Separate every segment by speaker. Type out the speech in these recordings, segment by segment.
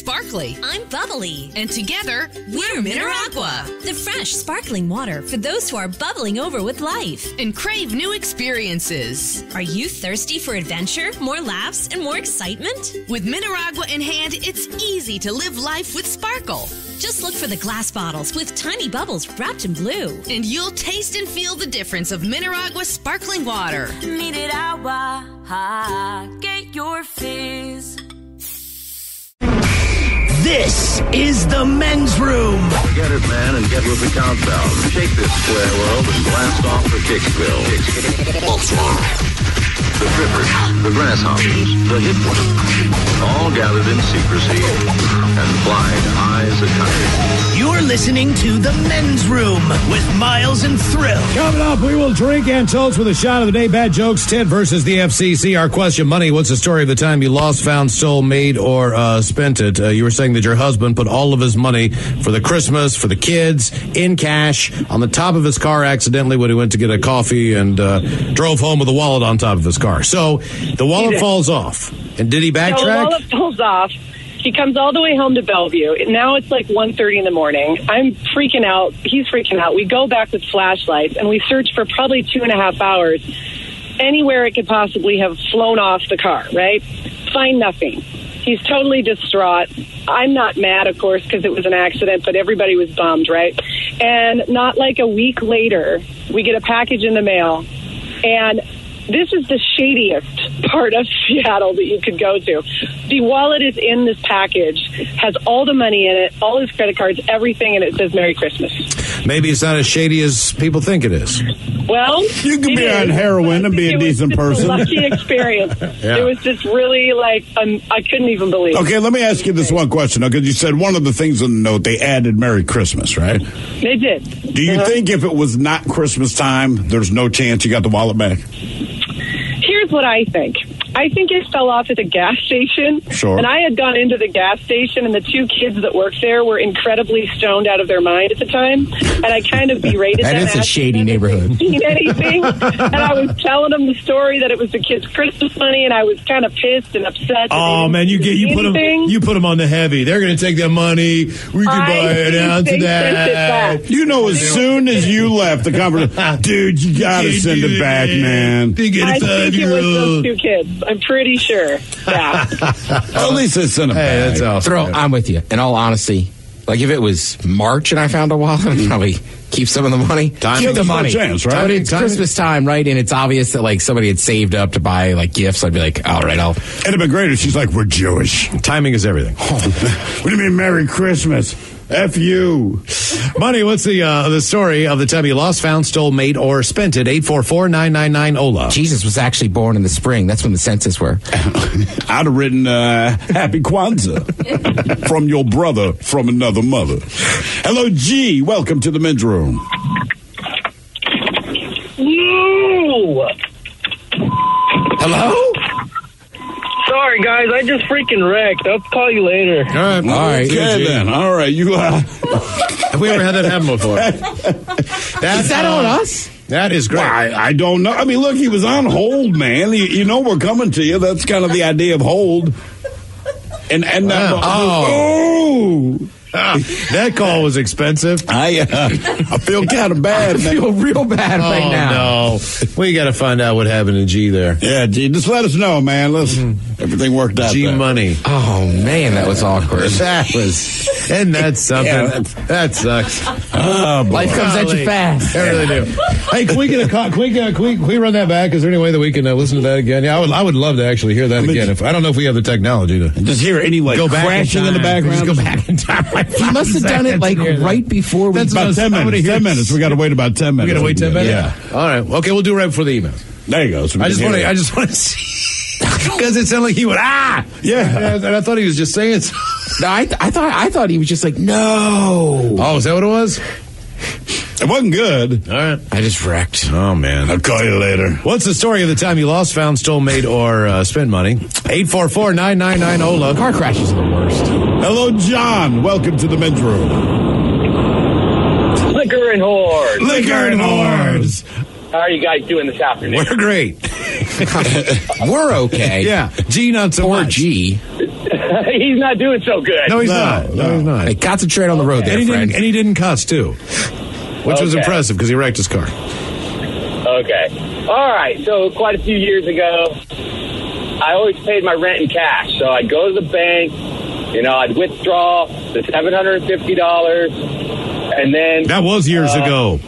Speaker 1: sparkly.
Speaker 2: I'm bubbly.
Speaker 1: And together, we're Mineragua.
Speaker 2: The fresh, sparkling water for those who are bubbling over with life.
Speaker 1: And crave new experiences.
Speaker 2: Are you thirsty for adventure, more laughs, and more excitement?
Speaker 1: With Mineragua in hand, it's easy to live life with sparkle.
Speaker 2: Just look for the glass bottles with tiny bubbles wrapped in blue.
Speaker 1: And you'll taste and feel the difference of Mineragua sparkling water.
Speaker 3: Mineragua, get your fizz.
Speaker 4: This is the men's room.
Speaker 5: Get it, man, and get with the countdown. Shake this square world and blast off for Kicksville. The Trippers, the Grasshoppers, the Hip Ones, all gathered in secrecy and flying high as a kite.
Speaker 4: You're listening to the men's room with Miles and Thrill.
Speaker 6: Coming up, we will drink and toast with a shot of the day. Bad jokes, Ted versus the FCC. Our question, money. What's the story of the time you lost, found, stole, made, or spent it? You were saying that your husband put all of his money for the Christmas, for the kids, in cash, on the top of his car accidentally when he went to get a coffee and drove home with a wallet on top of his car. So the wallet falls off. And did he backtrack?
Speaker 7: So the wallet falls off. He comes all the way home to Bellevue. Now it's like 1:30 in the morning. I'm freaking out. He's freaking out. We go back with flashlights, and we search for probably 2.5 hours anywhere it could possibly have flown off the car, right? Find nothing. He's totally distraught. I'm not mad, of course, because it was an accident, but everybody was bummed, right? And not like a week later, we get a package in the mail, and this is the shadiest part of Seattle that you could go to. The wallet is in this package, has all the money in it, all his credit cards, everything, and it says Merry Christmas.
Speaker 6: Maybe it's not as shady as people think it is.
Speaker 7: Well,
Speaker 8: you can be on heroin and be a decent person.
Speaker 7: It was a lucky experience.
Speaker 6: Yeah.
Speaker 7: It was just really like, I couldn't even believe it.
Speaker 8: Okay, let me ask you this one question, because you said one of the things in the note, they added Merry Christmas, right?
Speaker 7: They did.
Speaker 8: Do you think if it was not Christmas time, there's no chance you got the wallet back?
Speaker 7: Here's what I think. I think it fell off at the gas station.
Speaker 8: Sure.
Speaker 7: And I had gone into the gas station, and the two kids that worked there were incredibly stoned out of their mind at the time. And I kind of berated them.
Speaker 9: That is a shady neighborhood.
Speaker 7: Seen anything? And I was telling them the story that it was the kids' Christmas money, and I was kind of pissed and upset.
Speaker 6: Oh man, you put them on the heavy. They're going to take their money. We can buy it out to that.
Speaker 8: You know, as soon as you left the conversation, dude, you got to send it back, man.
Speaker 7: I think it was those two kids. I'm pretty sure. Yeah.
Speaker 8: At least it's in a bag.
Speaker 6: That's awesome.
Speaker 9: Throw, I'm with you. In all honesty, like if it was March and I found a wallet, I'd probably keep some of the money. Keep the money.
Speaker 8: Chance, right?
Speaker 9: But it's Christmas time, right? And it's obvious that like somebody had saved up to buy like gifts. I'd be like, all right,
Speaker 8: It'd have been great if she's like, we're Jewish.
Speaker 6: Timing is everything.
Speaker 8: What do you mean Merry Christmas? F you.
Speaker 6: Money, what's the story of the time you lost, found, stole, made, or spent it? 844-999-OLA.
Speaker 9: Jesus was actually born in the spring. That's when the census were.
Speaker 8: I'd have written Happy Kwanzaa from your brother from another mother. Hello, G. Welcome to the men's room.
Speaker 7: Woo!
Speaker 9: Hello?
Speaker 10: Sorry, guys. I just freaking wrecked. I'll call you later.
Speaker 6: All right.
Speaker 8: Okay, then. All right. You.
Speaker 6: Have we ever had that happen before?
Speaker 9: Is that on us?
Speaker 6: That is great.
Speaker 8: Well, I don't know. I mean, look, he was on hold, man. You know we're coming to you. That's kind of the idea of hold. And
Speaker 6: that call was expensive.
Speaker 8: I feel kind of bad.
Speaker 9: I feel real bad right now.
Speaker 6: No, we got to find out what happened to G there.
Speaker 8: Yeah, G, just let us know, man. Everything worked out.
Speaker 6: G money.
Speaker 9: Oh man, that was awkward.
Speaker 6: And that's something.
Speaker 8: Yeah,
Speaker 6: that sucks.
Speaker 8: Oh,
Speaker 9: life comes at you fast.
Speaker 6: I really do. Hey, can we get a can we run that back? Is there any way that we can listen to that again? Yeah, I would love to actually hear that again. I don't know if we have the technology to
Speaker 8: just hear any
Speaker 6: go back
Speaker 8: crashing in the background.
Speaker 6: Just go back in time.
Speaker 9: He must have done it like right before we.
Speaker 8: That's about 10 minutes. 10 minutes. We got to wait about 10 minutes.
Speaker 6: We got to wait 10 minutes.
Speaker 8: Yeah.
Speaker 6: All right. Okay, we'll do it right before the emails.
Speaker 8: There you go. So
Speaker 6: I just want to see because it sounded like he went
Speaker 8: yeah,
Speaker 6: and I thought he was just saying.
Speaker 9: No, I thought he was just like no.
Speaker 6: Oh, is that what it was?
Speaker 8: It wasn't good.
Speaker 6: All right.
Speaker 9: I just wrecked.
Speaker 6: Oh, man.
Speaker 8: I'll call you later.
Speaker 6: What's the story of the time you lost, found, stole, made, or spent money? 844-999-OLA.
Speaker 9: Car crashes are the worst.
Speaker 8: Hello, John. Welcome to the men's room.
Speaker 10: Liquor and whores.
Speaker 8: Liquor and whores.
Speaker 10: How are you guys doing this afternoon?
Speaker 6: We're great.
Speaker 9: We're okay.
Speaker 6: Yeah. G, not so
Speaker 9: Poor
Speaker 6: much.
Speaker 9: G.
Speaker 10: He's not doing so good.
Speaker 6: No, he's not. No, he's not.
Speaker 9: Hey, concentrate on the road there, friend.
Speaker 6: And he didn't cuss, too, which was impressive because he wrecked his car.
Speaker 10: Okay. All right. So quite a few years ago, I always paid my rent in cash. So I'd go to the bank, I'd withdraw the $750, and then...
Speaker 6: That was years ago.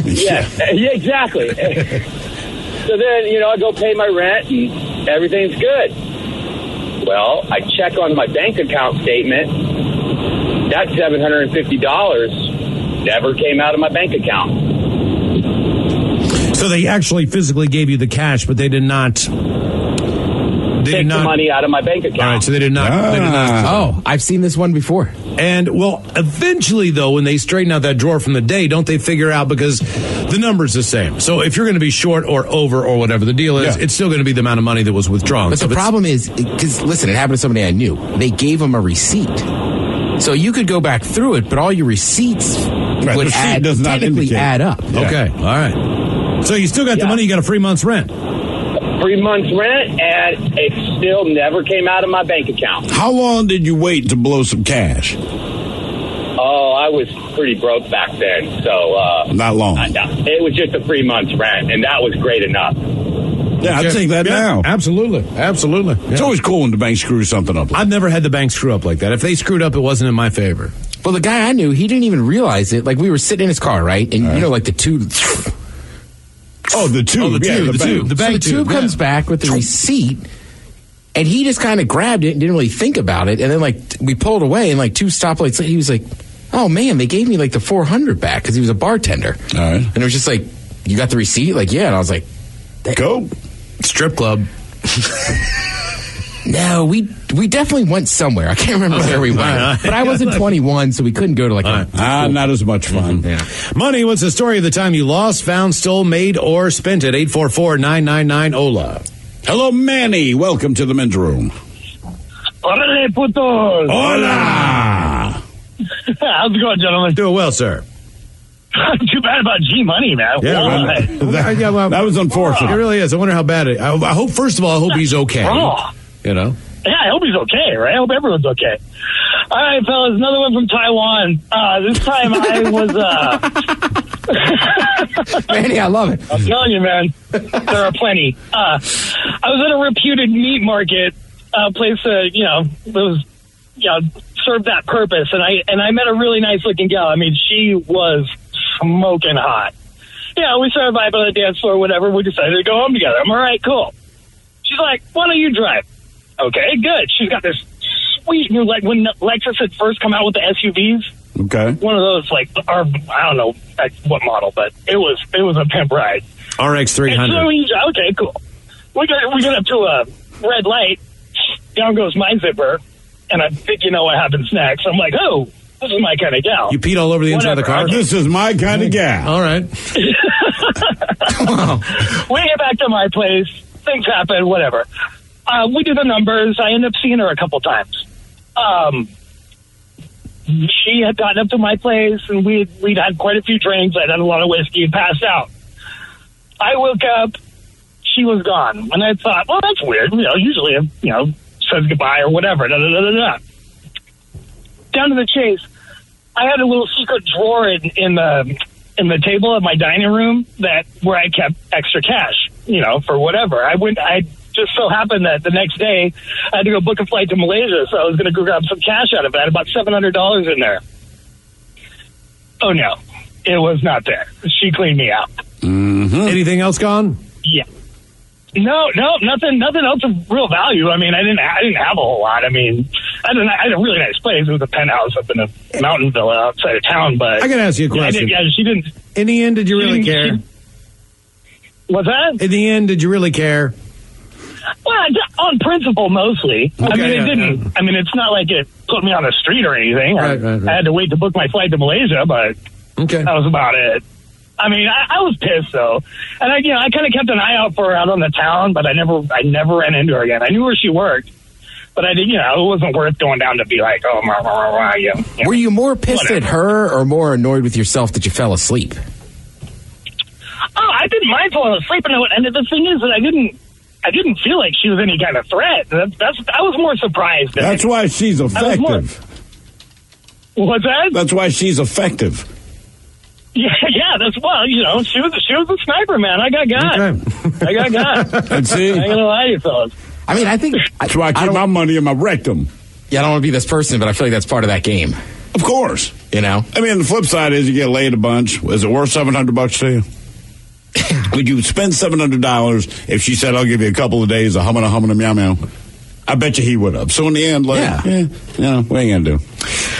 Speaker 10: Yeah, exactly. So then, I go pay my rent and everything's good. Well, I check on my bank account statement. That $750 never came out of my bank account.
Speaker 6: So they actually physically gave you the cash, but they did not...
Speaker 10: Take the money out of my bank account.
Speaker 6: All right, so they did not...
Speaker 9: Oh, I've seen this one before.
Speaker 6: And, well, eventually, though, when they straighten out that drawer from the day, don't they figure out, because the number's the same. So if you're going to be short or over or whatever the deal is, it's still going to be the amount of money that was withdrawn.
Speaker 9: But the problem is, because, listen, it happened to somebody I knew. They gave them a receipt. So you could go back through it, but all your receipts would technically add up.
Speaker 6: Yeah. Okay, all right. So you still got the money, you got a free month's rent.
Speaker 10: 3 months rent, and it still never came out of my bank account.
Speaker 8: How long did you wait to blow some cash?
Speaker 10: Oh, I was pretty broke back then, so...
Speaker 8: Not long.
Speaker 10: It was just a 3 months rent, and that was great enough.
Speaker 8: Yeah, I'd take that now.
Speaker 6: Absolutely. Yeah.
Speaker 8: It's always cool when the bank screws something up.
Speaker 6: I've never had the bank screw up like that. If they screwed up, it wasn't in my favor.
Speaker 9: Well, the guy I knew, he didn't even realize it. Like, we were sitting in his car, right? And, like the tube...
Speaker 8: Oh, the tube.
Speaker 6: The bank
Speaker 9: tube comes back with the receipt, and he just kind of grabbed it and didn't really think about it. And then, we pulled away, and, 2 stoplights later, he was like, oh, man, they gave me, the $400 back because he was a bartender.
Speaker 8: All right.
Speaker 9: And it was just like, you got the receipt? Yeah. And I was like,
Speaker 8: go.
Speaker 6: Strip club.
Speaker 9: No, we definitely went somewhere. I can't remember where we went. But I wasn't 21, so we couldn't go to
Speaker 8: not as much fun.
Speaker 6: Yeah. Money, what's the story of the time you lost, found, stole, made, or spent it? 844-999-OLA.
Speaker 8: Hello, Manny. Welcome to the men's room.
Speaker 10: Órale, putos.
Speaker 8: Hola.
Speaker 10: How's it going, gentlemen?
Speaker 6: Doing well, sir.
Speaker 10: Too bad about G-Money, man.
Speaker 6: Yeah,
Speaker 8: that was unfortunate.
Speaker 6: It really is. I wonder how bad it... I hope, first of all, I hope he's okay.
Speaker 10: Oh.
Speaker 6: Yeah,
Speaker 10: I hope he's okay, right? I hope everyone's okay. All right, fellas, another one from Taiwan. This time I was...
Speaker 9: Manny, I love it.
Speaker 10: I'm telling you, man, there are plenty. I was at a reputed meat market place that, was, served that purpose, and I met a really nice-looking gal. I mean, she was smoking hot. Yeah, we started vibing on the dance floor, whatever. We decided to go home together. I'm all right, cool. She's like, why don't you drive? Okay, good. She's got this sweet new, when Lexus had first come out with the SUVs.
Speaker 8: Okay.
Speaker 10: One of those, I don't know what model, but it was a pimp ride.
Speaker 6: RX 300.
Speaker 10: So okay, cool. We get up to a red light. Down goes my zipper, and I think you know what happens next. I'm like, oh, this is my kind of gal.
Speaker 6: You peed all over the inside of the car?
Speaker 8: This is my kind of gal.
Speaker 6: All right.
Speaker 10: Wow. We get back to my place. Things happen, whatever. We do the numbers. I end up seeing her a couple times. She had gotten up to my place, and we'd had quite a few drinks. I'd had a lot of whiskey and passed out. I woke up. She was gone. And I thought, well, that's weird. Usually, says goodbye or whatever. Da, da, da, da, da. Down to the chase, I had a little secret drawer in the table of my dining room where I kept extra cash, for whatever. I just so happened that the next day I had to go book a flight to Malaysia, so I was going to go grab some cash out of it. I had about $700 in there. Oh, no. It was not there. She cleaned me out.
Speaker 6: Mm-hmm. Anything else gone?
Speaker 10: Yeah. No, nothing else of real value. I mean, I didn't have a whole lot. I mean, I had a really nice place. It was a penthouse up in a mountain villa outside of town, but...
Speaker 6: I got to ask you a question.
Speaker 10: She didn't...
Speaker 6: In the end, did you really care?
Speaker 10: What's that?
Speaker 6: In the end, did you really care?
Speaker 10: Well, on principle, mostly.
Speaker 6: Okay,
Speaker 10: I mean, it didn't... Yeah. I mean, it's not like it put me on the street or anything.
Speaker 6: Right.
Speaker 10: I had to wait to book my flight to Malaysia, but that was about it. I mean, I was pissed, though. And I kind of kept an eye out for her out on the town, but I never ran into her again. I knew where she worked, but I did, it wasn't worth going down to be like, oh,
Speaker 9: Were you more pissed at her or more annoyed with yourself that you fell asleep?
Speaker 10: Oh, I didn't mind falling asleep, and the thing is that I I didn't feel like she was any kind of threat. I was more surprised.
Speaker 8: That's why she's effective.
Speaker 10: What's that?
Speaker 8: That's why she's effective.
Speaker 10: Yeah, that's she was a sniper, man. I got got. Okay. I got got.
Speaker 8: And see,
Speaker 10: I ain't gonna lie to you fellas.
Speaker 9: I mean, I think
Speaker 8: that's why I keep my money in my rectum.
Speaker 9: Yeah, I don't want to be this person, but I feel like that's part of that game.
Speaker 8: Of course,
Speaker 9: you know.
Speaker 8: I mean, the flip side is you get laid a bunch. Is it worth $700 to you? Would you spend $700 if she said, "I'll give you a couple of days of humming meow meow"? I bet you he would have. So in the end, we ain't gonna do.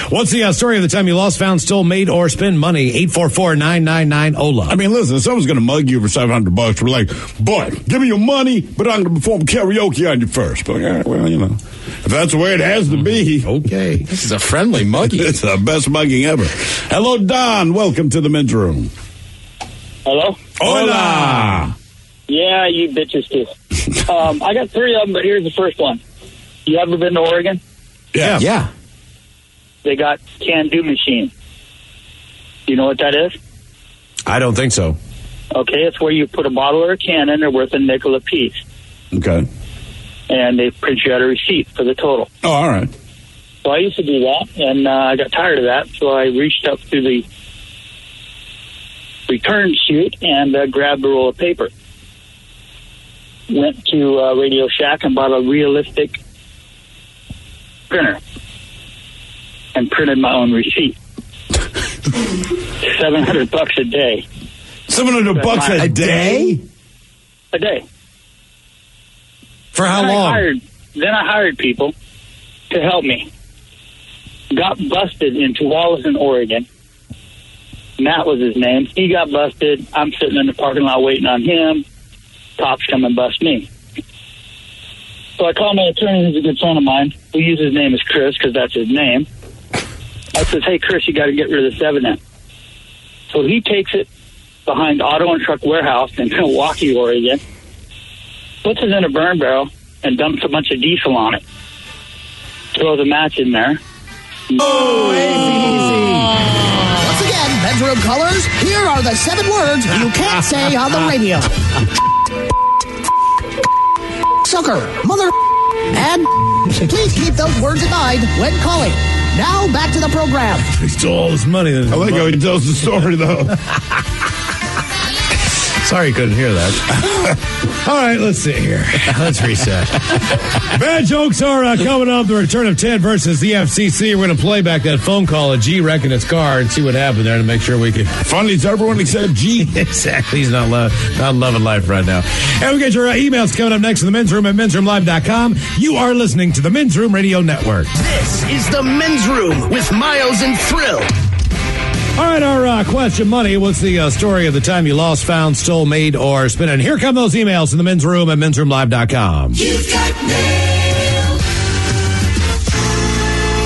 Speaker 6: What's the story of the time you lost, found, stole, made, or spent money? 844-999-OLA.
Speaker 8: I mean, listen, if someone's going to mug you for $700, we're like, boy, give me your money, but I'm going to perform karaoke on you first. But, if that's the way it has to be.
Speaker 6: Okay.
Speaker 9: This is a friendly mugging.
Speaker 8: It's the best mugging ever. Hello, Don. Welcome to the men's room.
Speaker 11: Hello?
Speaker 8: Hola.
Speaker 11: Yeah, you bitches too. I got 3 of them, but here's the first one. You ever been to Oregon?
Speaker 8: Yeah.
Speaker 11: They got can-do machine. Do you know what that is?
Speaker 6: I don't think so.
Speaker 11: Okay, it's where you put a bottle or a can in, they're worth a nickel a piece.
Speaker 8: Okay.
Speaker 11: And they print you out a receipt for the total.
Speaker 8: Oh, all right.
Speaker 11: So I used to do that, and I got tired of that, so I reached up to the return chute and grabbed a roll of paper. Went to Radio Shack and bought a realistic printer and printed my own receipt. $700 a day.
Speaker 8: $700 a day?
Speaker 11: A day.
Speaker 6: For how long?
Speaker 11: Then I hired people to help me. Got busted in Tualatin, Oregon. Matt was his name. He got busted. I'm sitting in the parking lot waiting on him. Cops come and bust me. So I call my attorney, who's a good friend of mine. We use his name as Chris because that's his name. I says, hey, Chris, you got to get rid of this evidence. So he takes it behind Auto and Truck Warehouse in Milwaukee, Oregon, puts it in a burn barrel, and dumps a bunch of diesel on it. Throws a match in there.
Speaker 4: Oh, easy. Once again, bedroom colors, here are the 7 words you can't say on the radio. Sucker, mother, and please keep those words in mind when calling. Now, back to the program.
Speaker 6: He stole all his money.
Speaker 8: I like how he tells the story, though.
Speaker 6: Sorry you couldn't hear that. All right, let's see here. Let's reset. Bad jokes are coming up. The return of Ted versus the FCC. We're going to play back that phone call of G wrecking his car and see what happened there to make sure we can.
Speaker 8: Funny to everyone except G.
Speaker 6: Exactly. He's not loving life right now. And we get your emails coming up next in the men's room at mensroomlive.com. You are listening to the Men's Room Radio Network.
Speaker 4: This is the men's room with Miles and Thrill.
Speaker 6: All right, our question money. What's the story of the time you lost, found, stole, made, or spent? And here come those emails in the men's room at mensroomlive.com.
Speaker 3: You've got mail.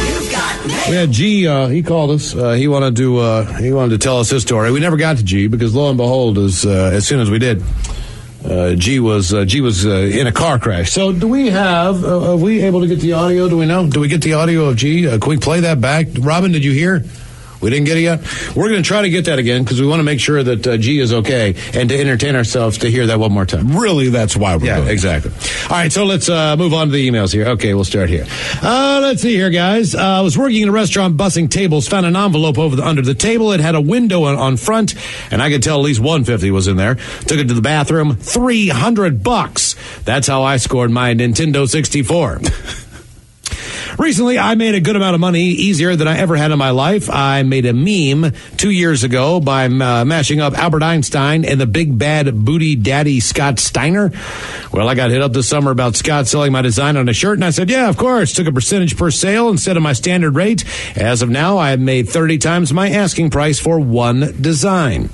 Speaker 3: You've got mail.
Speaker 6: We had G. He called us. He wanted to tell us his story. We never got to G because lo and behold, as soon as we did, G was in a car crash. So do we have? Are we able to get the audio? Do we know? Do we get the audio of G? Can we play that back? Robin, did you hear? We didn't get it yet? We're going to try to get that again because we want to make sure that G is okay and to entertain ourselves to hear that one more time.
Speaker 8: Really, that's why we're doing it.
Speaker 6: Exactly. All right, so let's move on to the emails here. Okay, we'll start here. Let's see here, guys. I was working in a restaurant bussing tables, found an envelope under the table. It had a window on front, and I could tell at least $150 was in there. Took it to the bathroom, $300. That's how I scored my Nintendo 64. Recently, I made a good amount of money, easier than I ever had in my life. I made a meme 2 years ago by mashing up Albert Einstein and the big bad booty daddy Scott Steiner. Well, I got hit up this summer about Scott selling my design on a shirt, and I said, yeah, of course. Took a percentage per sale instead of my standard rate. As of now, I have made 30 times my asking price for one design.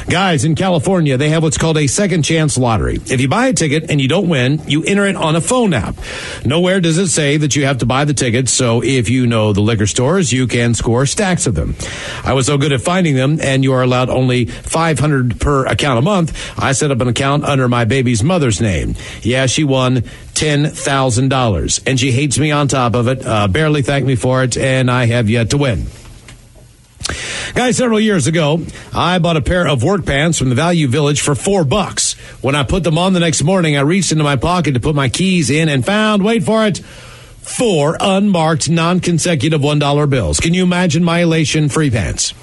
Speaker 6: Guys, in California, they have what's called a second chance lottery. If you buy a ticket and you don't win, you enter it on a phone app. Nowhere does it say that you have to buy the tickets, so if you know the liquor stores, you can score stacks of them. I was so good at finding them, and you are allowed only $500 per account a month. I set up an account under my baby's mother's name. Yeah, she won $10,000, and she hates me on top of it, barely thanked me for it, and I have yet to win. Guys, several years ago, I bought a pair of work pants from the Value Village for $4. When I put them on the next morning, I reached into my pocket to put my keys in and found, wait for it, 4 unmarked, non-consecutive $1 bills. Can you imagine my elation? Free pants.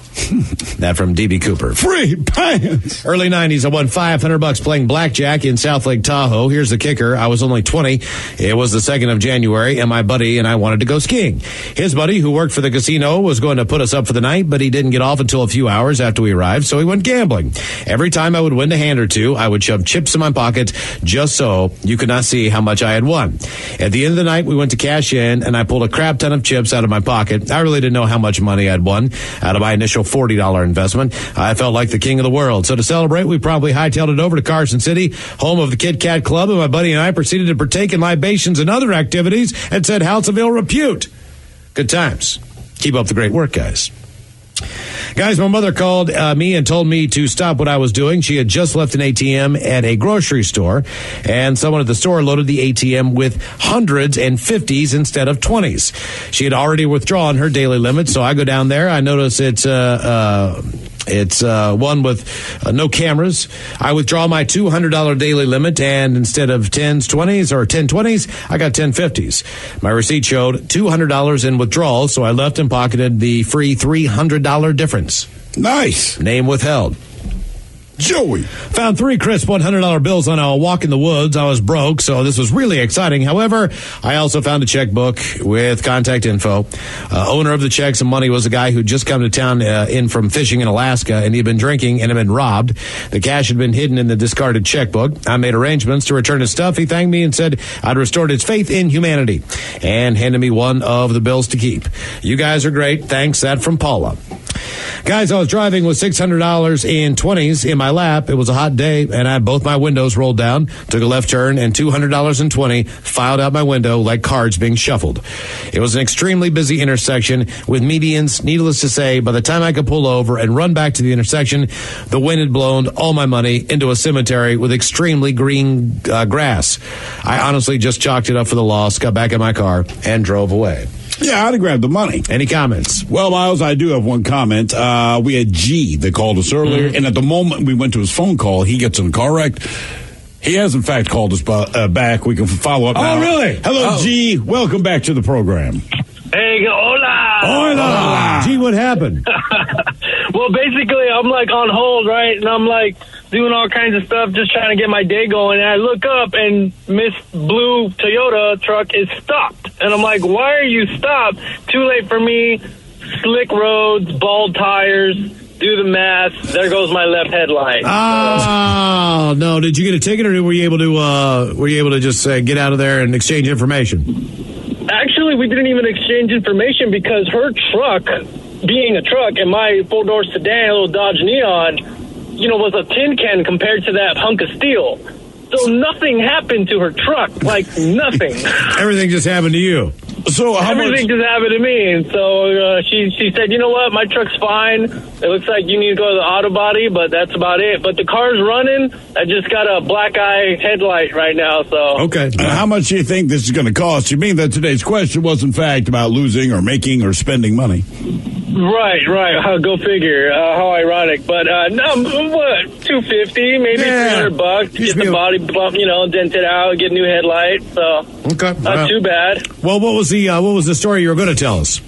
Speaker 6: That from D.B. Cooper.
Speaker 8: Free pants.
Speaker 6: Early 90s, I won $500 playing blackjack in South Lake Tahoe. Here's the kicker. I was only 20. It was the 2nd of January, and my buddy and I wanted to go skiing. His buddy, who worked for the casino, was going to put us up for the night, but he didn't get off until a few hours after we arrived, so he went gambling. Every time I would win a hand or two, I would shove chips in my pocket just so you could not see how much I had won. At the end of the night, we went to cash in, and I pulled a crap ton of chips out of my pocket. I really didn't know how much money I'd won out of my initial $40 investment. I felt like the king of the world. So to celebrate, we probably hightailed it over to Carson City, home of the Kit Kat Club, and my buddy and I proceeded to partake in libations and other activities and said house of ill repute. Good times. Keep up the great work, guys. Guys, my mother called me and told me to stop what I was doing. She had just left an ATM at a grocery store, and someone at the store loaded the ATM with hundreds and 50s instead of 20s. She had already withdrawn her daily limit, so I go down there. I notice it's one with no cameras. I withdraw my $200 daily limit, and instead of 10s, 20s, or 10 20s, I got 10 50s. My receipt showed $200 in withdrawals, so I left and pocketed the free $300 difference.
Speaker 8: Nice.
Speaker 6: Name withheld.
Speaker 8: Joey.
Speaker 6: Found 3 crisp $100 bills on a walk in the woods. I was broke, so this was really exciting. However, I also found a checkbook with contact info. Owner of the checks and money was a guy who'd just come to town in from fishing in Alaska, and he'd been drinking and had been robbed. The cash had been hidden in the discarded checkbook. I made arrangements to return his stuff. He thanked me and said I'd restored his faith in humanity and handed me one of the bills to keep. You guys are great. Thanks. That from Paula. Guys, I was driving with $600 in 20s in my lap. It was a hot day, and I had both my windows rolled down, took a left turn, and $200 in 20 filed out my window like cards being shuffled. It was an extremely busy intersection with medians. Needless to say, by the time I could pull over and run back to the intersection, the wind had blown all my money into a cemetery with extremely green grass. I honestly just chalked it up for the loss, got back in my car, and drove away.
Speaker 8: Yeah, I'd have grabbed the money.
Speaker 6: Any comments?
Speaker 8: Well, Miles, I do have one comment. We had G that called us earlier, and at the moment we went to his phone call, he gets in a car wreck. He has, in fact, called us back. We can follow up now.
Speaker 6: Oh, really?
Speaker 8: Hello, G. Welcome back to the program.
Speaker 10: Hey, hola.
Speaker 8: Hola.
Speaker 6: Gee, what happened?
Speaker 10: Well, basically, I'm like on hold, right? And I'm like doing all kinds of stuff, just trying to get my day going. And I look up, and Miss Blue Toyota truck is stopped. And I'm like, why are you stopped? Too late for me. Slick roads, bald tires. Do the math. There goes my left headlight.
Speaker 6: Oh, no. Did you get a ticket, or were you able to just get out of there and exchange information?
Speaker 10: Actually, we didn't even exchange information because her truck, being a truck, and my 4-door sedan, a little Dodge Neon, was a tin can compared to that hunk of steel. So nothing happened to her truck, like nothing.
Speaker 6: Everything just happened to you.
Speaker 8: So
Speaker 10: everything just happened to me. And so she said, you know what, my truck's fine. It looks like you need to go to the auto body, but that's about it. But the car's running. I just got a black eye headlight right now. So
Speaker 6: okay.
Speaker 8: How much do you think this is going to cost? You mean that today's question was, in fact, about losing or making or spending money?
Speaker 10: Right. Go figure. How ironic. But no, what? $250, maybe $300. Get the body bump, dented out, get a new headlight. So
Speaker 6: okay,
Speaker 10: not too bad.
Speaker 6: Well, what was the story you were going to tell us?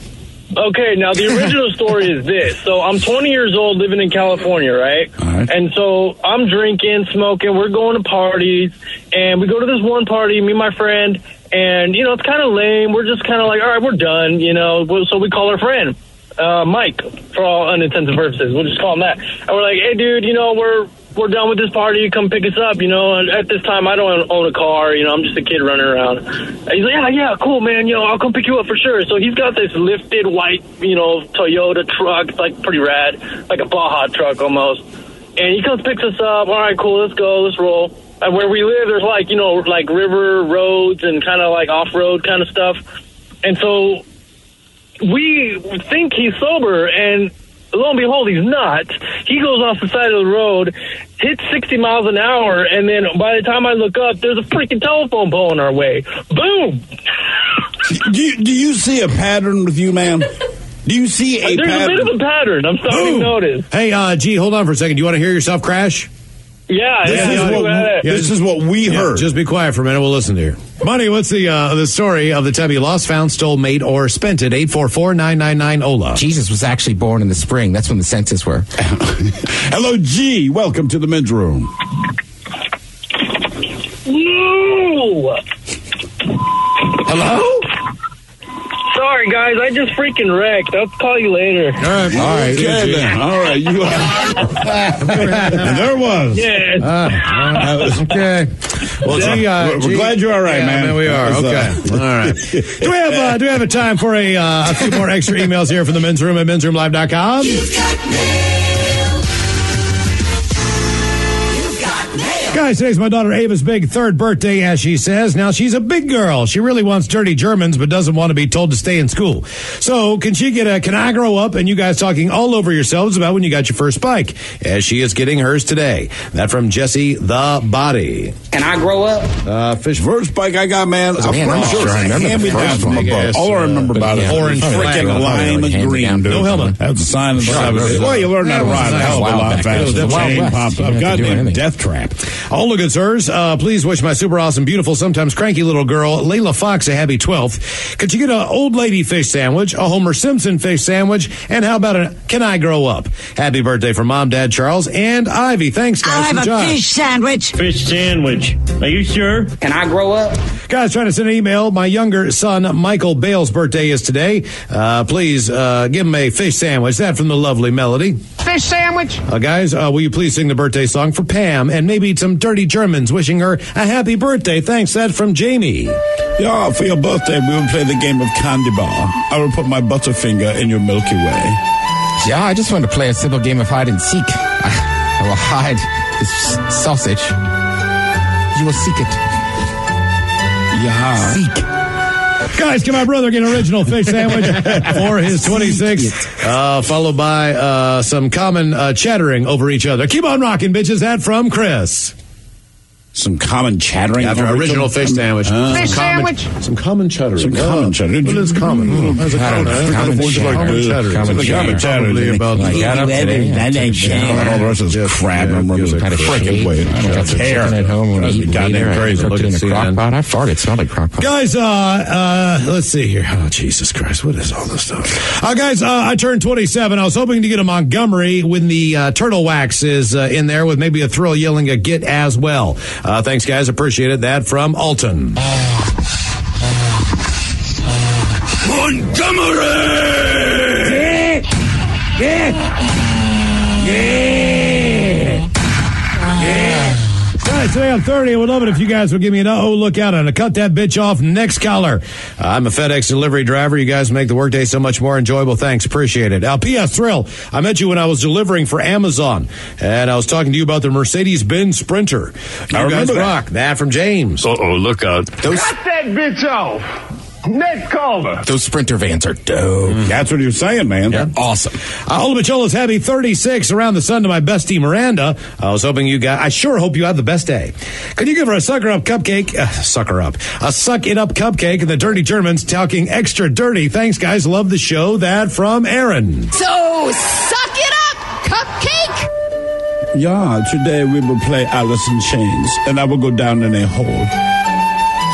Speaker 10: Okay, now the original story is this. So I'm 20 years old, living in California, right?
Speaker 8: All right.
Speaker 10: And so I'm drinking, smoking, we're going to parties, and we go to this one party, me and my friend, and, it's kind of lame. We're just kind of like, all right, we're done, So we call our friend, Mike, for all unintended purposes. We'll just call him that. And we're like, hey, dude, we're done with this party. Come pick us up, And at this time, I don't own a car. I'm just a kid running around. And he's like, yeah, cool, man. I'll come pick you up for sure. So he's got this lifted white, Toyota truck. It's like pretty rad, like a Baja truck almost. And he comes, picks us up. All right, cool. Let's go. Let's roll. And where we live, there's like river roads and kind of like off-road kind of stuff. And so we think he's sober, and lo and behold, he's not. He goes off the side of the road, hits 60 miles an hour, and then by the time I look up, there's a freaking telephone pole in our way. Boom!
Speaker 8: Do you see a pattern with you, man? Do you see a
Speaker 10: There's
Speaker 8: pattern?
Speaker 10: a bit of a pattern. I'm starting to notice.
Speaker 6: Hey, G, hold on for a second. Do you want to hear yourself crash?
Speaker 10: Yeah,
Speaker 8: This is what we heard.
Speaker 6: Just be quiet for a minute. We'll listen to you. Money, what's the story of the time you lost, found, stole, made, or spent it? 844-999-OLA.
Speaker 9: Jesus was actually born in the spring. That's when the census were.
Speaker 8: Hello, G. Welcome to the men's room.
Speaker 10: Woo!
Speaker 6: Hello?
Speaker 10: Sorry, guys. I just freaking wrecked. I'll call you later.
Speaker 6: All right.
Speaker 8: Okay, then. All right. You are. And there was.
Speaker 10: Yes.
Speaker 6: Okay. Well, G,
Speaker 8: we're glad you're all right, man.
Speaker 6: We are. Okay. All right. Do we have a time for a few more extra emails here from the men's room at mensroomlive.com? Guys, today's my daughter Ava's big third birthday, as she says. Now, she's a big girl. She really wants dirty Germans, but doesn't want to be told to stay in school. So, can she get a Can I Grow Up? And you guys talking all over yourselves about when you got your first bike, as she is getting hers today. That from Jesse the Body.
Speaker 11: Can I grow up?
Speaker 8: First bike I got, man.
Speaker 9: Man, I'm sure I remember the
Speaker 8: hand-me-down
Speaker 9: first
Speaker 8: from
Speaker 9: one.
Speaker 8: above. All I remember about it
Speaker 6: orange
Speaker 8: is
Speaker 6: flag.
Speaker 8: freaking lime and green, dude.
Speaker 6: No helmet.
Speaker 8: That's a sign of the side. Well, you learn how to ride a hell of a lot faster. The chain pops up. Goddamn death trap.
Speaker 6: All the good sirs, please wish my super awesome, beautiful, sometimes cranky little girl, Layla Fox, a happy 12th. Could you get an old lady fish sandwich, a Homer Simpson fish sandwich, and how about a Can I Grow Up? Happy birthday from Mom, Dad, Charles, and Ivy. Thanks, guys.
Speaker 3: I have
Speaker 6: from
Speaker 3: a
Speaker 6: Josh.
Speaker 3: fish sandwich.
Speaker 10: Fish sandwich. Are you sure?
Speaker 11: Can I grow up?
Speaker 6: Guys, trying to send an email. My younger son, Michael Bale's birthday is today. Please give him a fish sandwich. That from the lovely Melody.
Speaker 3: Fish sandwich.
Speaker 6: Guys, will you please sing the birthday song for Pam and maybe some dirty Germans wishing her a happy birthday. Thanks. That from Jamie.
Speaker 8: Yeah, for your birthday, we will play the game of Candy Bar. I will put my butterfinger in your Milky Way.
Speaker 9: Yeah, I just want to play a simple game of hide and seek. I will hide this sausage. You will seek it.
Speaker 8: Yeah.
Speaker 9: Seek.
Speaker 6: Guys, can my brother get an original fish sandwich for his 26th? Followed by some common chattering over each other. Keep on rocking, bitches. That from Chris.
Speaker 8: Some common chattering.
Speaker 6: After original fish sandwich.
Speaker 3: Fish sandwich.
Speaker 6: Some common chattering.
Speaker 8: Some common chattering.
Speaker 6: What is common? How's it common?
Speaker 9: Common chattering.
Speaker 6: Common chattering. About
Speaker 9: I got up today.
Speaker 8: All the rest is crap. I'm running
Speaker 9: Had a
Speaker 8: freaking way.
Speaker 9: I got some chicken at home when I eat later. I
Speaker 6: crazy.
Speaker 9: cooked it in a
Speaker 6: Look
Speaker 9: crock
Speaker 6: at
Speaker 9: pot. I farted. It smelled like crock pot.
Speaker 6: Guys, let's see here. Oh, Jesus Christ. What is all this stuff? Guys, I turned 27. I was hoping to get a Montgomery when the turtle wax is in there with maybe a thrill yelling a get as well. Thanks, guys. Appreciate it. That from Alton.
Speaker 8: Montgomery!
Speaker 6: Guys, today I'm 30. I would love it if you guys would give me an look out and cut that bitch off next caller. I'm a FedEx delivery driver. You guys make the workday so much more enjoyable. Thanks. Appreciate it. P.S. Thrill. I met you when I was delivering for Amazon, and I was talking to you about the Mercedes-Benz Sprinter. You guys rock. That from James.
Speaker 5: Uh-oh, look out.
Speaker 10: Cut that bitch off. Next caller.
Speaker 9: Those Sprinter vans are dope.
Speaker 8: That's what he was saying, man.
Speaker 6: Yeah.
Speaker 9: Awesome.
Speaker 6: Ultimate happy 36 around the sun to my bestie Miranda. I was hoping you guys, I sure hope you have the best day. Could you give her a sucker up cupcake? A suck it up cupcake and the dirty Germans talking extra dirty. Thanks, guys. Love the show. That from Aaron.
Speaker 3: So, suck it up, cupcake.
Speaker 8: Yeah, today we will play Alice in Chains, and I will go down in a hole.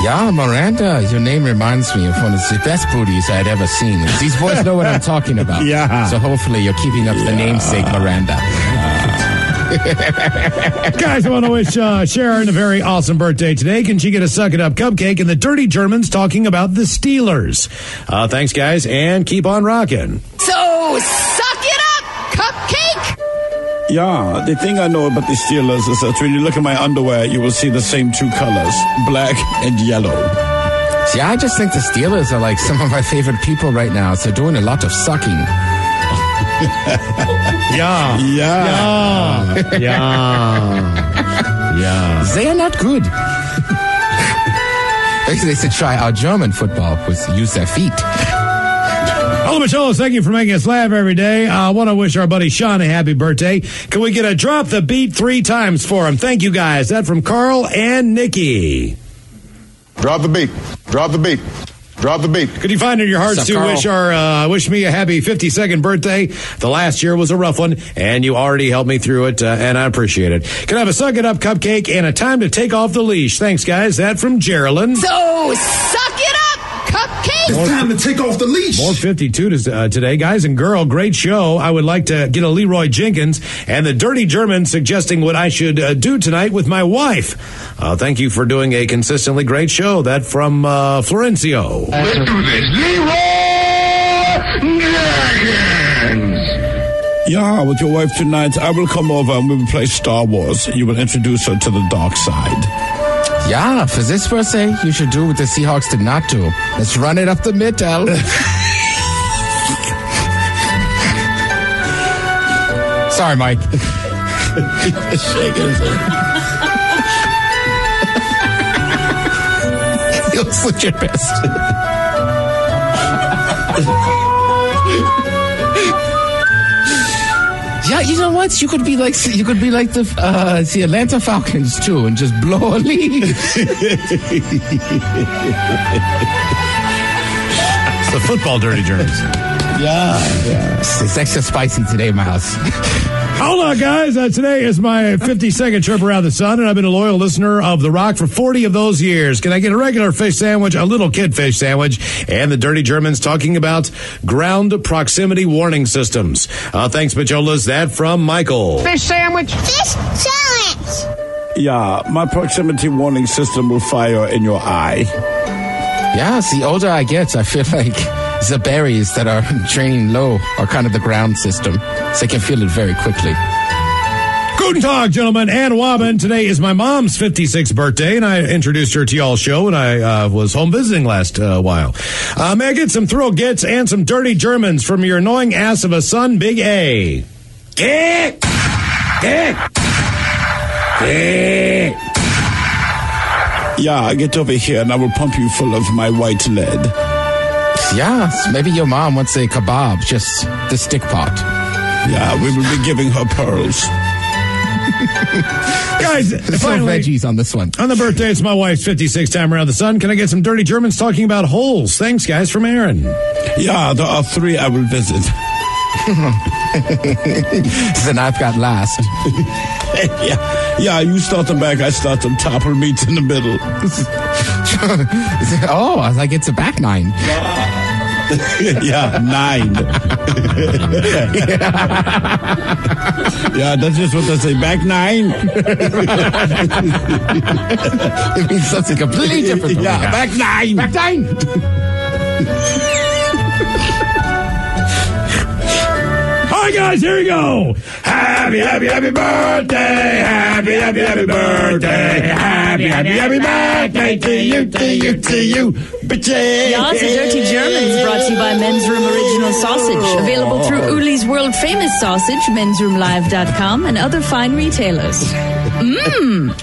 Speaker 9: Yeah, Miranda, your name reminds me of one of the best booties I'd ever seen. These boys know what I'm talking about.
Speaker 8: Yeah.
Speaker 9: So hopefully you're keeping up the namesake, Miranda.
Speaker 6: Guys, I want to wish Sharon a very awesome birthday today. Can she get a suck it up cupcake? And the dirty Germans talking about the Steelers. Thanks, guys, and keep on rocking.
Speaker 3: So, suck it up, cupcake.
Speaker 8: Yeah, the thing I know about the Steelers is that when you look at my underwear, you will see the same two colors, black and yellow.
Speaker 9: See, I just think the Steelers are like some of my favorite people right now. So they're doing a lot of sucking.
Speaker 6: Yeah.
Speaker 9: They are not good. They should try our German football, use their feet.
Speaker 6: Hello, Michelle. Thank you for making us laugh every day. I want to wish our buddy Sean a happy birthday. Can we get a drop the beat 3 times for him? Thank you, guys. That from Carl and Nikki.
Speaker 12: Drop the beat. Drop the beat.
Speaker 8: Drop the beat.
Speaker 6: Could you find in your hearts to wish me a happy 52nd birthday? The last year was a rough one, and you already helped me through it, and I appreciate it. Can I have a Suck It Up cupcake and a time to take off the leash? Thanks, guys. That from Geraldine.
Speaker 3: So, suck it up, cupcake!
Speaker 12: It's time to take off the leash.
Speaker 6: More 52 today. Guys and girl, great show. I would like to get a Leroy Jenkins and the Dirty German suggesting what I should do tonight with my wife. Thank you for doing a consistently great show. That from Florencio.
Speaker 12: Let's do this. Leroy Jenkins.
Speaker 8: Yeah, with your wife tonight, I will come over and we will play Star Wars. You will introduce her to the dark side.
Speaker 9: Yeah, for this birthday, you should do what the Seahawks did not do. Let's run it up the middle. Sorry, Mike. You'll switch your best. Yeah, you know what? You could be like the Atlanta Falcons too, and just blow a lead.
Speaker 6: It's the football Dirty Germans.
Speaker 9: Yeah. It's extra spicy today, my house.
Speaker 6: Hold on, guys. Today is my 52nd trip around the sun, and I've been a loyal listener of The Rock for 40 of those years. Can I get a regular fish sandwich, a little kid fish sandwich, and the Dirty Germans talking about ground proximity warning systems? Thanks, Majolas. That from Michael.
Speaker 3: Fish sandwich.
Speaker 13: Fish sandwich.
Speaker 8: Yeah, my proximity warning system will fire in your eye.
Speaker 9: Yeah, the older I get, I feel like the berries that are draining low are kind of the ground system, so I can feel it very quickly.
Speaker 6: Guten Tag, gentlemen, and Wobbin. Today is my mom's 56th birthday, and I introduced her to y'all's show, and I was home visiting last while. May I get some thrill gets and some Dirty Germans from your annoying ass of a son, Big A?
Speaker 8: Yeah, get over here and I will pump you full of my white lead.
Speaker 9: Yeah, maybe your mom wants a kebab, just the stick pot.
Speaker 8: Yeah, we will be giving her pearls.
Speaker 6: Guys, finally,
Speaker 9: veggies on this one.
Speaker 6: On the birthday, it's my wife's 56th time around the sun. Can I get some Dirty Germans talking about holes? Thanks, guys, from Aaron.
Speaker 8: Yeah, there are 3 I will visit.
Speaker 9: Then I've got last.
Speaker 8: Yeah, you start them back, I start them top, or meet in the middle.
Speaker 9: Oh, I like it's a back 9.
Speaker 8: Yeah, 9. Yeah, that's just what they say. Back 9.
Speaker 9: It means something completely different.
Speaker 8: Yeah, back 9.
Speaker 9: Back 9.
Speaker 6: All right, guys, here we go. Happy birthday. Happy birthday. Happy birthday to you.
Speaker 14: Yeah, the Dirty Germans brought to you by Men's Room Original Sausage. Available through Uli's World Famous Sausage, mensroomlive.com, and other fine retailers.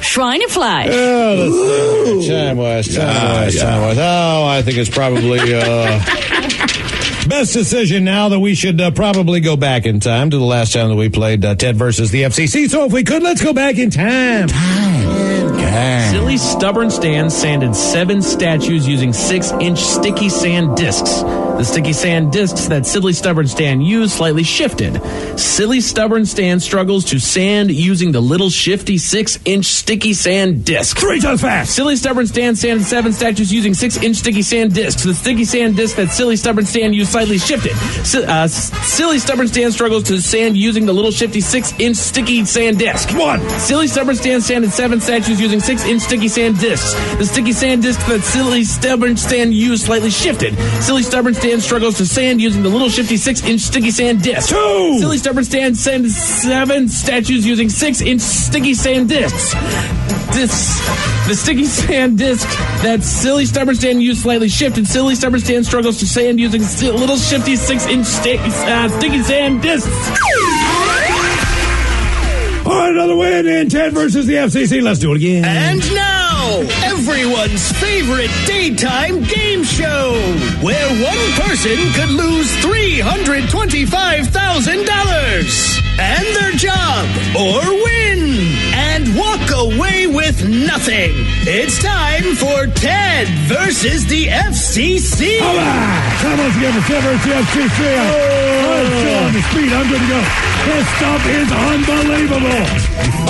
Speaker 14: Schweinefleisch.
Speaker 6: Oh, time was. Oh, I think it's probably best decision now that we should probably go back in time to the last time that we played Ted versus the FCC. So if we could, let's go back in time.
Speaker 15: Silly Stubborn Stan sanded 7 statues using 6-inch sticky sand discs. The sticky sand discs that Silly Stubborn Stan used slightly shifted. Silly Stubborn Stan struggles to sand using the little shifty 6-inch sticky sand disc.
Speaker 6: 3 times fast.
Speaker 15: Silly Stubborn Stan sanded 7 statues using 6-inch sticky sand discs. The sticky sand disc that Silly Stubborn Stan used slightly shifted. Silly Stubborn Stan struggles to sand using the little shifty 6-inch sticky sand disc.
Speaker 6: 1.
Speaker 15: Silly Stubborn Stan sanded 7 statues using 6-inch sticky sand discs. The sticky sand disc that Silly Stubborn Stan used slightly shifted. Silly Stubborn Stan struggles to sand using the little shifty 6-inch sticky sand disc.
Speaker 6: 2.
Speaker 15: Silly Stubborn Stan sanded 7 statues using 6-inch sticky sand discs. The sticky sand disc that Silly Stubborn Stan used slightly shifted. Silly Stubborn Stan struggles to sand using little shifty 6-inch sticky sand discs.
Speaker 6: All right, another win in Ted versus the FCC. Let's do it again.
Speaker 3: And now, everyone's favorite daytime game
Speaker 16: show where one person could lose $325,000 and their job or win and walk away with nothing. It's time for Ted versus the FCC.
Speaker 17: All right, come on together, Ted versus the FCC. I'm still on the speed. I'm good to go. This stuff is unbelievable.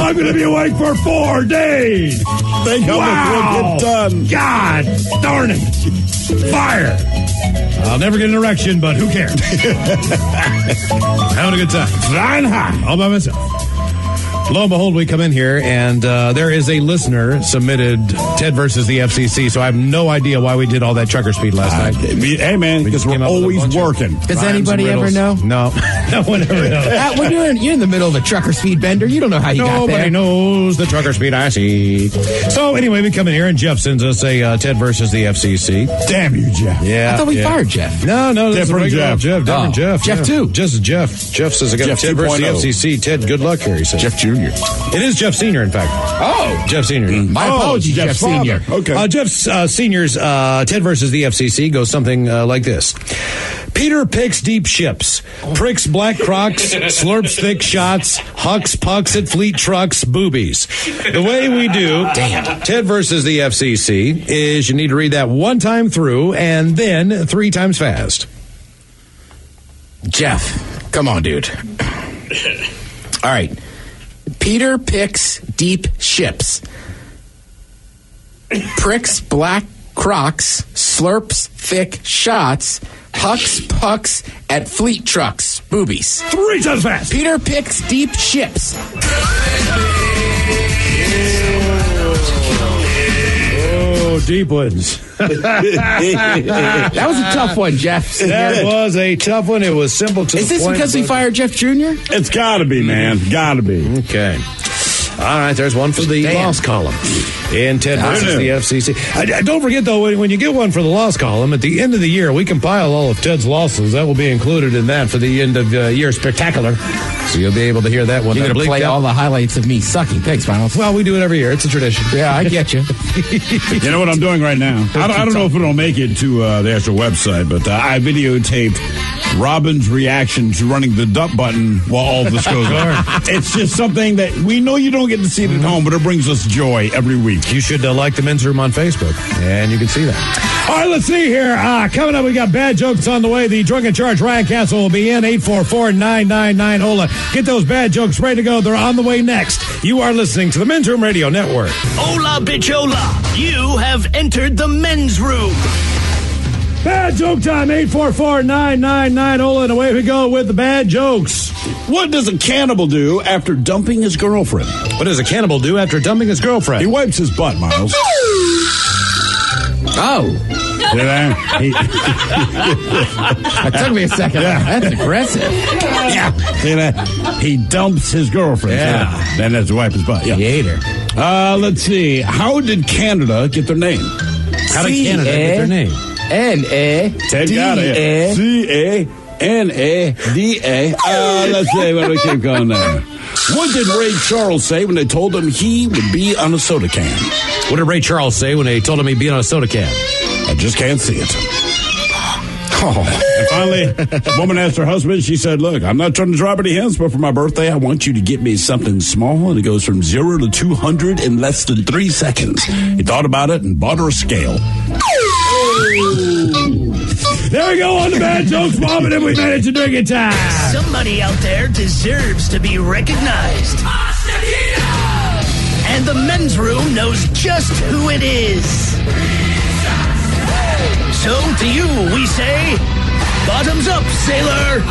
Speaker 17: I'm going to be awake for 4 days.
Speaker 8: Think how much will get done.
Speaker 17: God darn it. Fire. I'll never get an erection, but who cares?
Speaker 6: Having a good time.
Speaker 17: Flying high.
Speaker 6: All by myself. Lo and behold, we come in here, and there is a listener submitted Ted versus the FCC, so I have no idea why we did all that trucker speed last night.
Speaker 8: Hey, man, because we're always working.
Speaker 9: Does anybody ever know?
Speaker 6: No. No one ever knows.
Speaker 9: When you're in the middle of a trucker speed bender, you don't know how you got there.
Speaker 6: Nobody knows the trucker speed I see. So, anyway, we come in here, and Jeff sends us a Ted versus the FCC.
Speaker 8: Damn you, Jeff.
Speaker 6: Yeah.
Speaker 9: I thought we fired Jeff.
Speaker 6: No,
Speaker 8: different Jeff.
Speaker 6: Different Jeff.
Speaker 9: Jeff, too.
Speaker 6: Just Jeff. Jeff says, I got
Speaker 8: Jeff
Speaker 6: Ted versus the
Speaker 8: 2.0.
Speaker 6: FCC. Ted, good luck here, he says.
Speaker 8: Jeff Jr.
Speaker 6: It is Jeff Sr., in fact.
Speaker 9: Oh.
Speaker 6: Jeff Sr.
Speaker 9: My apologies, Jeff Sr.
Speaker 8: Okay.
Speaker 6: Jeff Sr.'s Ted versus the FCC goes something like this. Peter picks deep ships, pricks black crocs, slurps thick shots, hucks pucks at fleet trucks, boobies. The way we do Ted versus the FCC is you need to read that one time through and then 3 times fast.
Speaker 9: Jeff, come on, dude. All right. Peter picks deep ships, pricks black crocs, slurps thick shots, hucks pucks at fleet trucks, boobies.
Speaker 17: 3 times fast.
Speaker 9: Peter picks deep ships.
Speaker 6: Oh, deep ones.
Speaker 9: That was a tough one, Jeff.
Speaker 6: That was a tough one. It was simple to
Speaker 9: Is
Speaker 6: the
Speaker 9: this
Speaker 6: point.
Speaker 9: because we fired Jeff Jr.?
Speaker 8: It's got to be, man. Got to be.
Speaker 6: Okay. All right, there's one for the loss column in Ted versus the FCC. Don't forget, though, when you get one for the loss column, at the end of the year, we compile all of Ted's losses. That will be included in that for the end of year spectacular. So you'll be able to hear that one.
Speaker 9: You're going to play all the highlights of me sucking. Thanks, Miles.
Speaker 6: Well, we do it every year. It's a tradition.
Speaker 9: Yeah, I get you.
Speaker 8: You know what I'm doing right now? I don't know if it'll make it to the actual website, but I videotaped Robin's reaction to running the dump button while all this goes on. It's just something that we know you don't get to see it at home, but it brings us joy every week.
Speaker 6: You should like the men's room on Facebook, and you can see that.
Speaker 17: All right, let's see here. Coming up, we got bad jokes on the way. The drunken charge Ryan Castle will be in 844-999-HOLA. Get those bad jokes ready to go. They're on the way next. You are listening to the Men's Room Radio Network.
Speaker 16: Hola, bitch, hola. You have entered the men's room.
Speaker 17: Bad joke time, 844-999-HOLA, and away we go with the bad jokes.
Speaker 8: What does a cannibal do after dumping his girlfriend?
Speaker 6: What does a cannibal do after dumping his girlfriend?
Speaker 8: He wipes his butt, Miles.
Speaker 9: Oh.
Speaker 8: That
Speaker 9: took me a second.
Speaker 8: Yeah.
Speaker 9: That's aggressive.
Speaker 8: Yeah. See that? He dumps his girlfriend.
Speaker 6: Yeah.
Speaker 8: So then has to wipe his butt. Yeah.
Speaker 9: He ate her.
Speaker 8: Let's see. How did Canada get their name?
Speaker 6: How did Canada get their name?
Speaker 8: Ted got it. C-A-N-A-D-A. Let's see what we keep going there. What did Ray Charles say when they told him he would be on a soda can?
Speaker 6: What did Ray Charles say when they told him he'd be on a soda can?
Speaker 8: I just can't see it. Oh. And finally, a woman asked her husband, she said, look, I'm not trying to drop any hints, but for my birthday, I want you to get me something small, and it goes from 0 to 200 in less than 3 seconds. He thought about it and bought her a scale.
Speaker 17: There we go on the bad jokes, Bob, and then we made it to drinking time.
Speaker 16: Somebody out there deserves to be recognized. And the men's room knows just who it is. So to you, we say, bottoms up, sailor.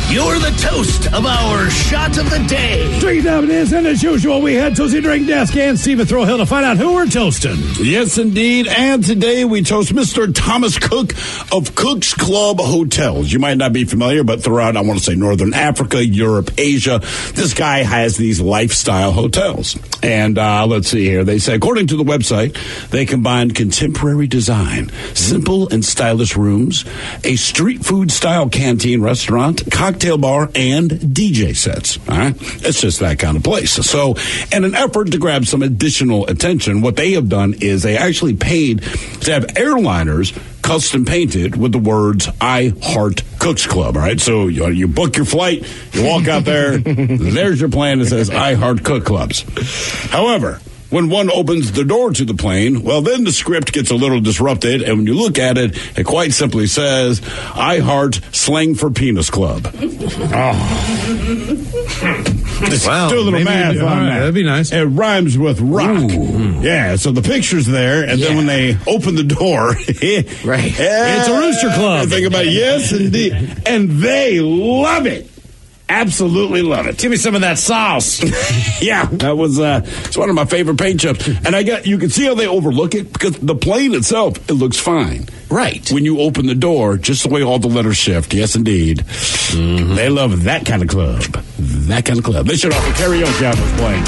Speaker 16: You're the toast of our shot of the day.
Speaker 17: Drinking time it is, and as usual, we head to the drink desk and Stephen Throwhill to find out who we're toasting.
Speaker 8: Yes, indeed. And today we toast Mr. Thomas Cook of Cook's Club Hotels. You might not be familiar, but throughout, I want to say, Northern Africa, Europe, Asia, this guy has these lifestyle hotels. And let's see here. They say, according to the website, they combine contemporary design, simple and stylish rooms, a street food style canteen restaurant, cocktail cocktail bar, and DJ sets. All right? It's just that kind of place. So, in an effort to grab some additional attention, what they have done is they actually paid to have airliners custom painted with the words "I Heart Cooks Club." All right, so you book your flight, you walk out there, there's your plane that says "I Heart Cook Clubs." However, when one opens the door to the plane, well, then the script gets a little disrupted, and when you look at it, it quite simply says "I Heart Slang for Penis Club."
Speaker 6: Wow,
Speaker 8: do a little math on that.
Speaker 6: That'd be nice.
Speaker 8: It rhymes with rock.
Speaker 6: Ooh.
Speaker 8: Yeah, so the picture's there, and then when they open the door,
Speaker 9: right,
Speaker 6: it's a rooster club.
Speaker 8: Think about it. Yes, indeed. And they love it. Absolutely love it.
Speaker 6: Give me some of that sauce.
Speaker 8: Yeah, that was it's one of my favorite paint jobs. And you can see how they overlook it because the plane itself, it looks fine.
Speaker 9: Right.
Speaker 8: When you open the door, just the way all the letters shift. Yes, indeed. Mm-hmm. They love that kind of club. That kind of club. They should offer karaoke on this plane.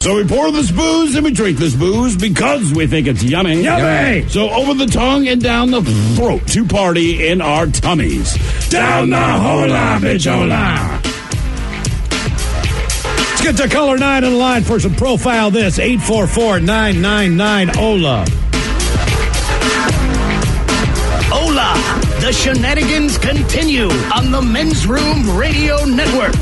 Speaker 8: So we pour this booze and we drink this booze because we think it's yummy.
Speaker 6: Yummy!
Speaker 8: So over the tongue and down the throat to party in our tummies. Down the hola, bichola.
Speaker 17: Let's get to caller 9 on the line for some Profile This. 844-999-OLA.
Speaker 16: Hola! The shenanigans continue on the Men's Room Radio Network.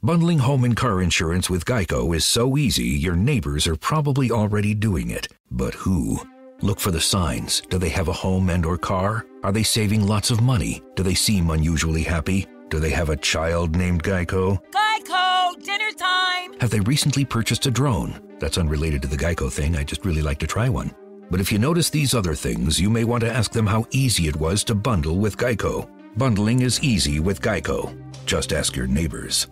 Speaker 18: Bundling home and car insurance with Geico is so easy, your neighbors are probably already doing it. But who? Look for the signs. Do they have a home and or car? Are they saving lots of money? Do they seem unusually happy? Do they have a child named Geico?
Speaker 19: Geico! Dinner time!
Speaker 18: Have they recently purchased a drone? That's unrelated to the Geico thing. I just really like to try one. But if you notice these other things, you may want to ask them how easy it was to bundle with Geico. Bundling is easy with Geico. Just ask your neighbors.